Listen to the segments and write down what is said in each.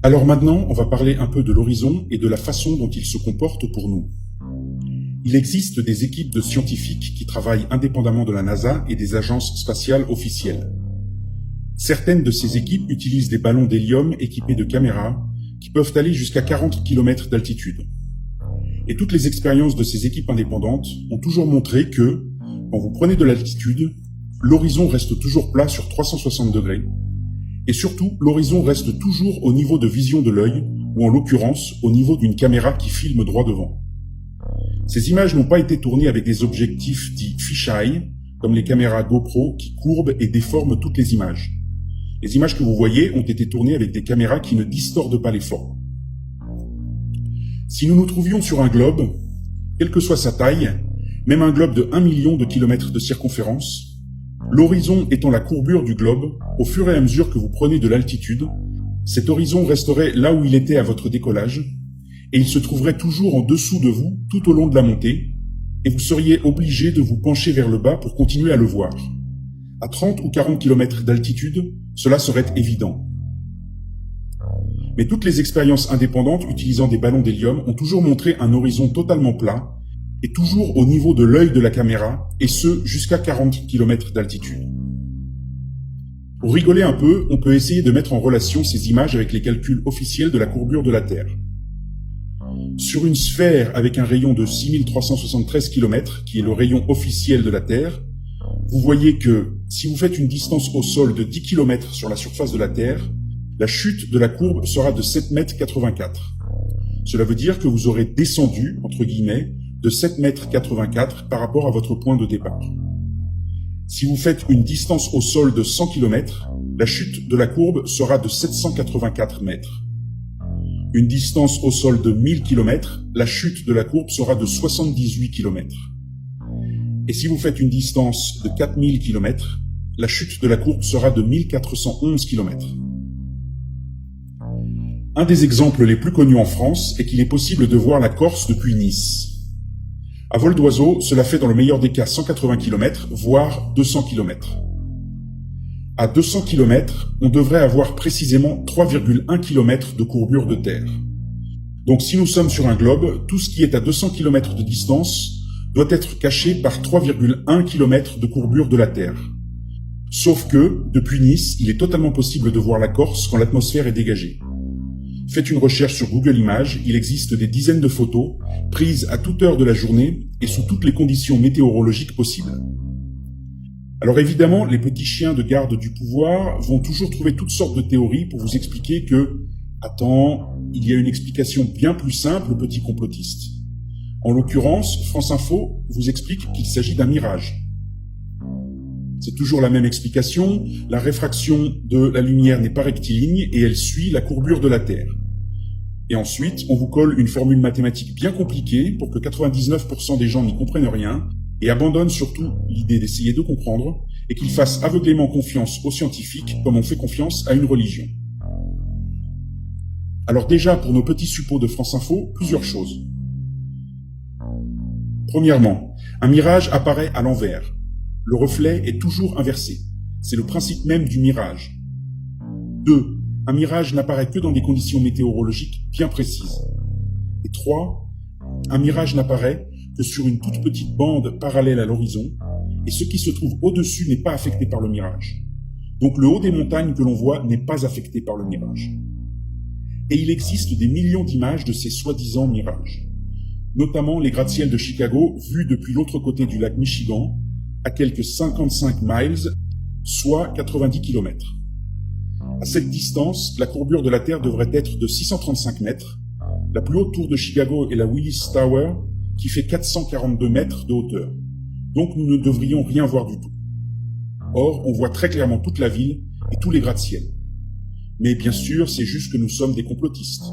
Alors maintenant, on va parler un peu de l'horizon et de la façon dont il se comporte pour nous. Il existe des équipes de scientifiques qui travaillent indépendamment de la NASA et des agences spatiales officielles. Certaines de ces équipes utilisent des ballons d'hélium équipés de caméras qui peuvent aller jusqu'à 40 km d'altitude. Et toutes les expériences de ces équipes indépendantes ont toujours montré que, quand vous prenez de l'altitude, l'horizon reste toujours plat sur 360 degrés. Et surtout, l'horizon reste toujours au niveau de vision de l'œil, ou en l'occurrence, au niveau d'une caméra qui filme droit devant. Ces images n'ont pas été tournées avec des objectifs dits fisheye, comme les caméras GoPro qui courbent et déforment toutes les images. Les images que vous voyez ont été tournées avec des caméras qui ne distordent pas les formes. Si nous nous trouvions sur un globe, quelle que soit sa taille, même un globe de 1 million de kilomètres de circonférence, l'horizon étant la courbure du globe, au fur et à mesure que vous prenez de l'altitude, cet horizon resterait là où il était à votre décollage, et il se trouverait toujours en dessous de vous tout au long de la montée, et vous seriez obligé de vous pencher vers le bas pour continuer à le voir. À 30 ou 40 km d'altitude, cela serait évident. Mais toutes les expériences indépendantes utilisant des ballons d'hélium ont toujours montré un horizon totalement plat, et toujours au niveau de l'œil de la caméra, et ce jusqu'à 40 km d'altitude. Pour rigoler un peu, on peut essayer de mettre en relation ces images avec les calculs officiels de la courbure de la Terre. Sur une sphère avec un rayon de 6373 km, qui est le rayon officiel de la Terre, vous voyez que, si vous faites une distance au sol de 10 km sur la surface de la Terre, la chute de la courbe sera de 7,84 m. Cela veut dire que vous aurez descendu, entre guillemets, de 7,84 m par rapport à votre point de départ. Si vous faites une distance au sol de 100 km, la chute de la courbe sera de 784 mètres. Une distance au sol de 1000 km, la chute de la courbe sera de 78 km. Et si vous faites une distance de 4000 km, la chute de la courbe sera de 1411 km. Un des exemples les plus connus en France est qu'il est possible de voir la Corse depuis Nice. À vol d'oiseau, cela fait dans le meilleur des cas 180 km, voire 200 km. À 200 km, on devrait avoir précisément 3,1 km de courbure de terre. Donc si nous sommes sur un globe, tout ce qui est à 200 km de distance doit être caché par 3,1 km de courbure de la Terre. Sauf que, depuis Nice, il est totalement possible de voir la Corse quand l'atmosphère est dégagée. Faites une recherche sur Google Images, il existe des dizaines de photos, prises à toute heure de la journée et sous toutes les conditions météorologiques possibles. Alors évidemment, les petits chiens de garde du pouvoir vont toujours trouver toutes sortes de théories pour vous expliquer que, attends, il y a une explication bien plus simple, petit complotiste. En l'occurrence, France Info vous explique qu'il s'agit d'un mirage. C'est toujours la même explication, la réfraction de la lumière n'est pas rectiligne et elle suit la courbure de la Terre. Et ensuite, on vous colle une formule mathématique bien compliquée pour que 99% des gens n'y comprennent rien et abandonnent surtout l'idée d'essayer de comprendre et qu'ils fassent aveuglément confiance aux scientifiques comme on fait confiance à une religion. Alors déjà, pour nos petits suppôts de France Info, plusieurs choses. Premièrement, un mirage apparaît à l'envers. Le reflet est toujours inversé. C'est le principe même du mirage. 2. Un mirage n'apparaît que dans des conditions météorologiques bien précises. Et 3. Un mirage n'apparaît que sur une toute petite bande parallèle à l'horizon, et ce qui se trouve au-dessus n'est pas affecté par le mirage. Donc le haut des montagnes que l'on voit n'est pas affecté par le mirage. Et il existe des millions d'images de ces soi-disant mirages, notamment les gratte-ciels de Chicago vus depuis l'autre côté du lac Michigan, à quelques 55 miles, soit 90 km. À cette distance, la courbure de la Terre devrait être de 635 mètres. La plus haute tour de Chicago est la Willis Tower, qui fait 442 mètres de hauteur. Donc nous ne devrions rien voir du tout. Or, on voit très clairement toute la ville et tous les gratte-ciels. Mais bien sûr, c'est juste que nous sommes des complotistes.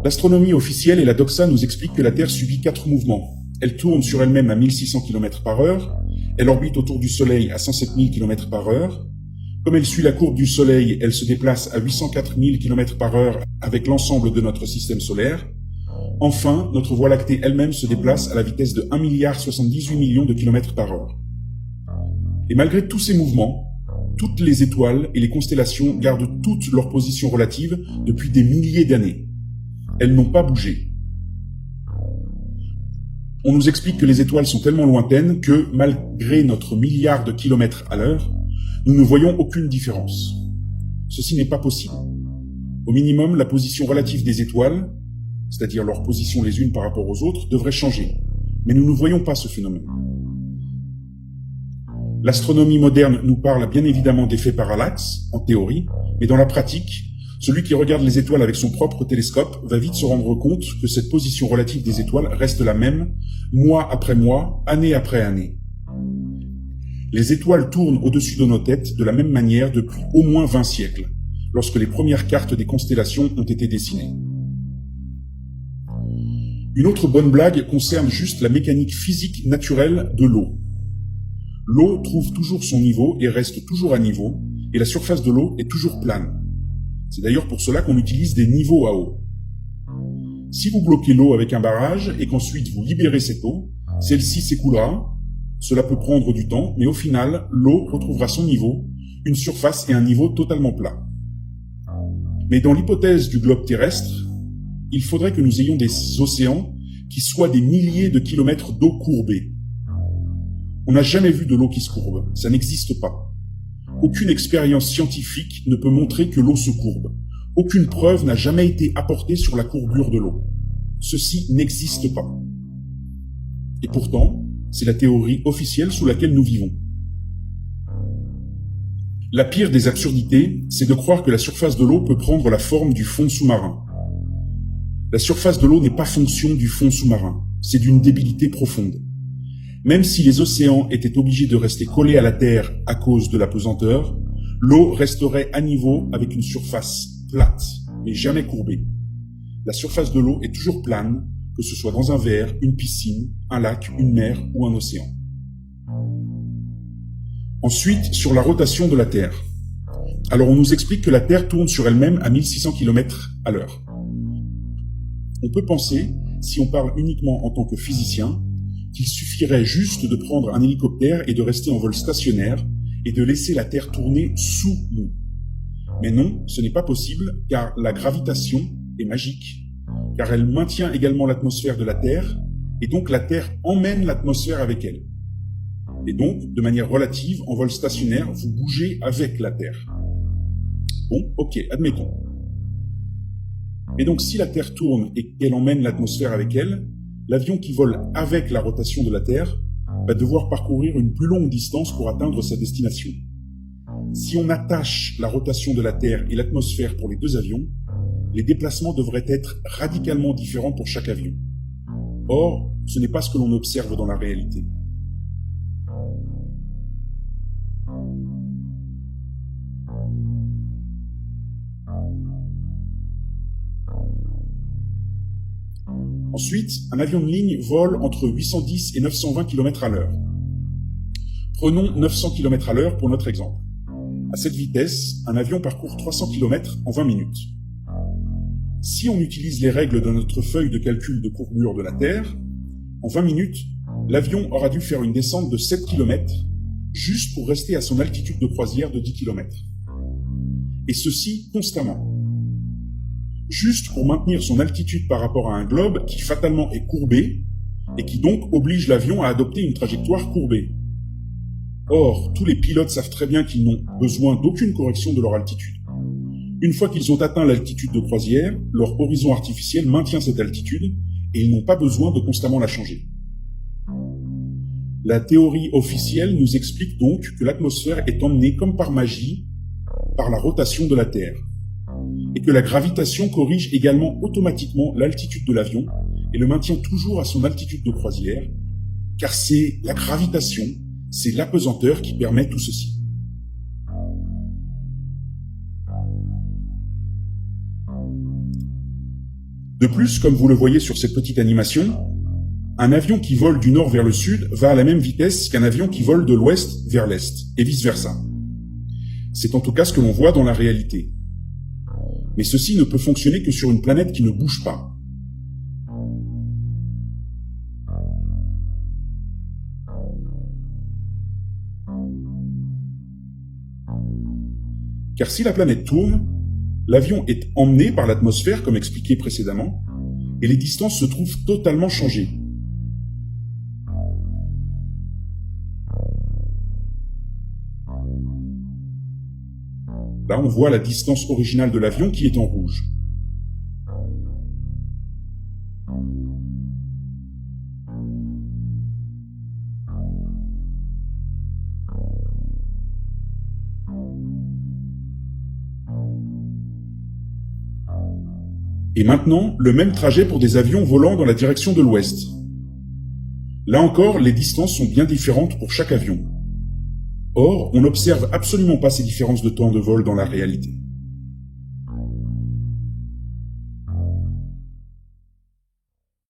L'astronomie officielle et la doxa nous expliquent que la Terre subit 4 mouvements. Elle tourne sur elle-même à 1600 km/h, elle orbite autour du Soleil à 107 000 km/h. Comme elle suit la courbe du Soleil, elle se déplace à 804 000 km/h avec l'ensemble de notre système solaire. Enfin, notre Voie lactée elle-même se déplace à la vitesse de 1,78 milliard de km/h. Et malgré tous ces mouvements, Toutes les étoiles et les constellations gardent toutes leurs positions relatives depuis des milliers d'années. Elles n'ont pas bougé. On nous explique que les étoiles sont tellement lointaines que, malgré notre milliard de kilomètres à l'heure, nous ne voyons aucune différence. Ceci n'est pas possible. Au minimum, la position relative des étoiles, c'est-à-dire leur position les unes par rapport aux autres, devrait changer. Mais nous ne voyons pas ce phénomène. L'astronomie moderne nous parle bien évidemment d'effets parallaxes, en théorie, mais dans la pratique, celui qui regarde les étoiles avec son propre télescope va vite se rendre compte que cette position relative des étoiles reste la même, mois après mois, année après année. Les étoiles tournent au-dessus de nos têtes de la même manière depuis au moins 20 siècles, lorsque les premières cartes des constellations ont été dessinées. Une autre bonne blague concerne juste la mécanique physique naturelle de l'eau. L'eau trouve toujours son niveau et reste toujours à niveau, et la surface de l'eau est toujours plane. C'est d'ailleurs pour cela qu'on utilise des niveaux à eau. Si vous bloquez l'eau avec un barrage et qu'ensuite vous libérez cette eau, celle-ci s'écoulera. Cela peut prendre du temps, mais au final, l'eau retrouvera son niveau, une surface et un niveau totalement plat. Mais dans l'hypothèse du globe terrestre, il faudrait que nous ayons des océans qui soient des milliers de kilomètres d'eau courbée. On n'a jamais vu de l'eau qui se courbe, ça n'existe pas. Aucune expérience scientifique ne peut montrer que l'eau se courbe. Aucune preuve n'a jamais été apportée sur la courbure de l'eau. Ceci n'existe pas. Et pourtant, c'est la théorie officielle sous laquelle nous vivons. La pire des absurdités, c'est de croire que la surface de l'eau peut prendre la forme du fond sous-marin. La surface de l'eau n'est pas fonction du fond sous-marin, c'est d'une débilité profonde. Même si les océans étaient obligés de rester collés à la Terre à cause de la pesanteur, l'eau resterait à niveau avec une surface plate, mais jamais courbée. La surface de l'eau est toujours plane, que ce soit dans un verre, une piscine, un lac, une mer ou un océan. Ensuite, sur la rotation de la Terre. Alors on nous explique que la Terre tourne sur elle-même à 1600 km à l'heure. On peut penser, si on parle uniquement en tant que physicien, qu'il suffirait juste de prendre un hélicoptère et de rester en vol stationnaire et de laisser la Terre tourner sous nous. Mais non, ce n'est pas possible car la gravitation est magique, car elle maintient également l'atmosphère de la Terre et donc la Terre emmène l'atmosphère avec elle. Et donc, de manière relative, en vol stationnaire, vous bougez avec la Terre. Bon, ok, admettons. Et donc, si la Terre tourne et qu'elle emmène l'atmosphère avec elle, l'avion qui vole avec la rotation de la Terre va devoir parcourir une plus longue distance pour atteindre sa destination. Si on attache la rotation de la Terre et l'atmosphère pour les deux avions, les déplacements devraient être radicalement différents pour chaque avion. Or, ce n'est pas ce que l'on observe dans la réalité. Ensuite, un avion de ligne vole entre 810 et 920 km à l'heure. Prenons 900 km à l'heure pour notre exemple. À cette vitesse, un avion parcourt 300 km en 20 minutes. Si on utilise les règles de notre feuille de calcul de courbure de la Terre, en 20 minutes, l'avion aura dû faire une descente de 7 km juste pour rester à son altitude de croisière de 10 km. Et ceci constamment. Juste pour maintenir son altitude par rapport à un globe qui fatalement est courbé et qui donc oblige l'avion à adopter une trajectoire courbée. Or, tous les pilotes savent très bien qu'ils n'ont besoin d'aucune correction de leur altitude. Une fois qu'ils ont atteint l'altitude de croisière, leur horizon artificiel maintient cette altitude et ils n'ont pas besoin de constamment la changer. La théorie officielle nous explique donc que l'atmosphère est emmenée comme par magie par la rotation de la Terre et que la gravitation corrige également automatiquement l'altitude de l'avion et le maintient toujours à son altitude de croisière, car c'est la gravitation, c'est l'apesanteur qui permet tout ceci. De plus, comme vous le voyez sur cette petite animation, un avion qui vole du nord vers le sud va à la même vitesse qu'un avion qui vole de l'ouest vers l'est, et vice-versa. C'est en tout cas ce que l'on voit dans la réalité. Mais ceci ne peut fonctionner que sur une planète qui ne bouge pas. Car si la planète tourne, l'avion est emmené par l'atmosphère comme expliqué précédemment, et les distances se trouvent totalement changées. Là, on voit la distance originale de l'avion qui est en rouge. Et maintenant, le même trajet pour des avions volant dans la direction de l'ouest. Là encore, les distances sont bien différentes pour chaque avion. Or, on n'observe absolument pas ces différences de temps de vol dans la réalité.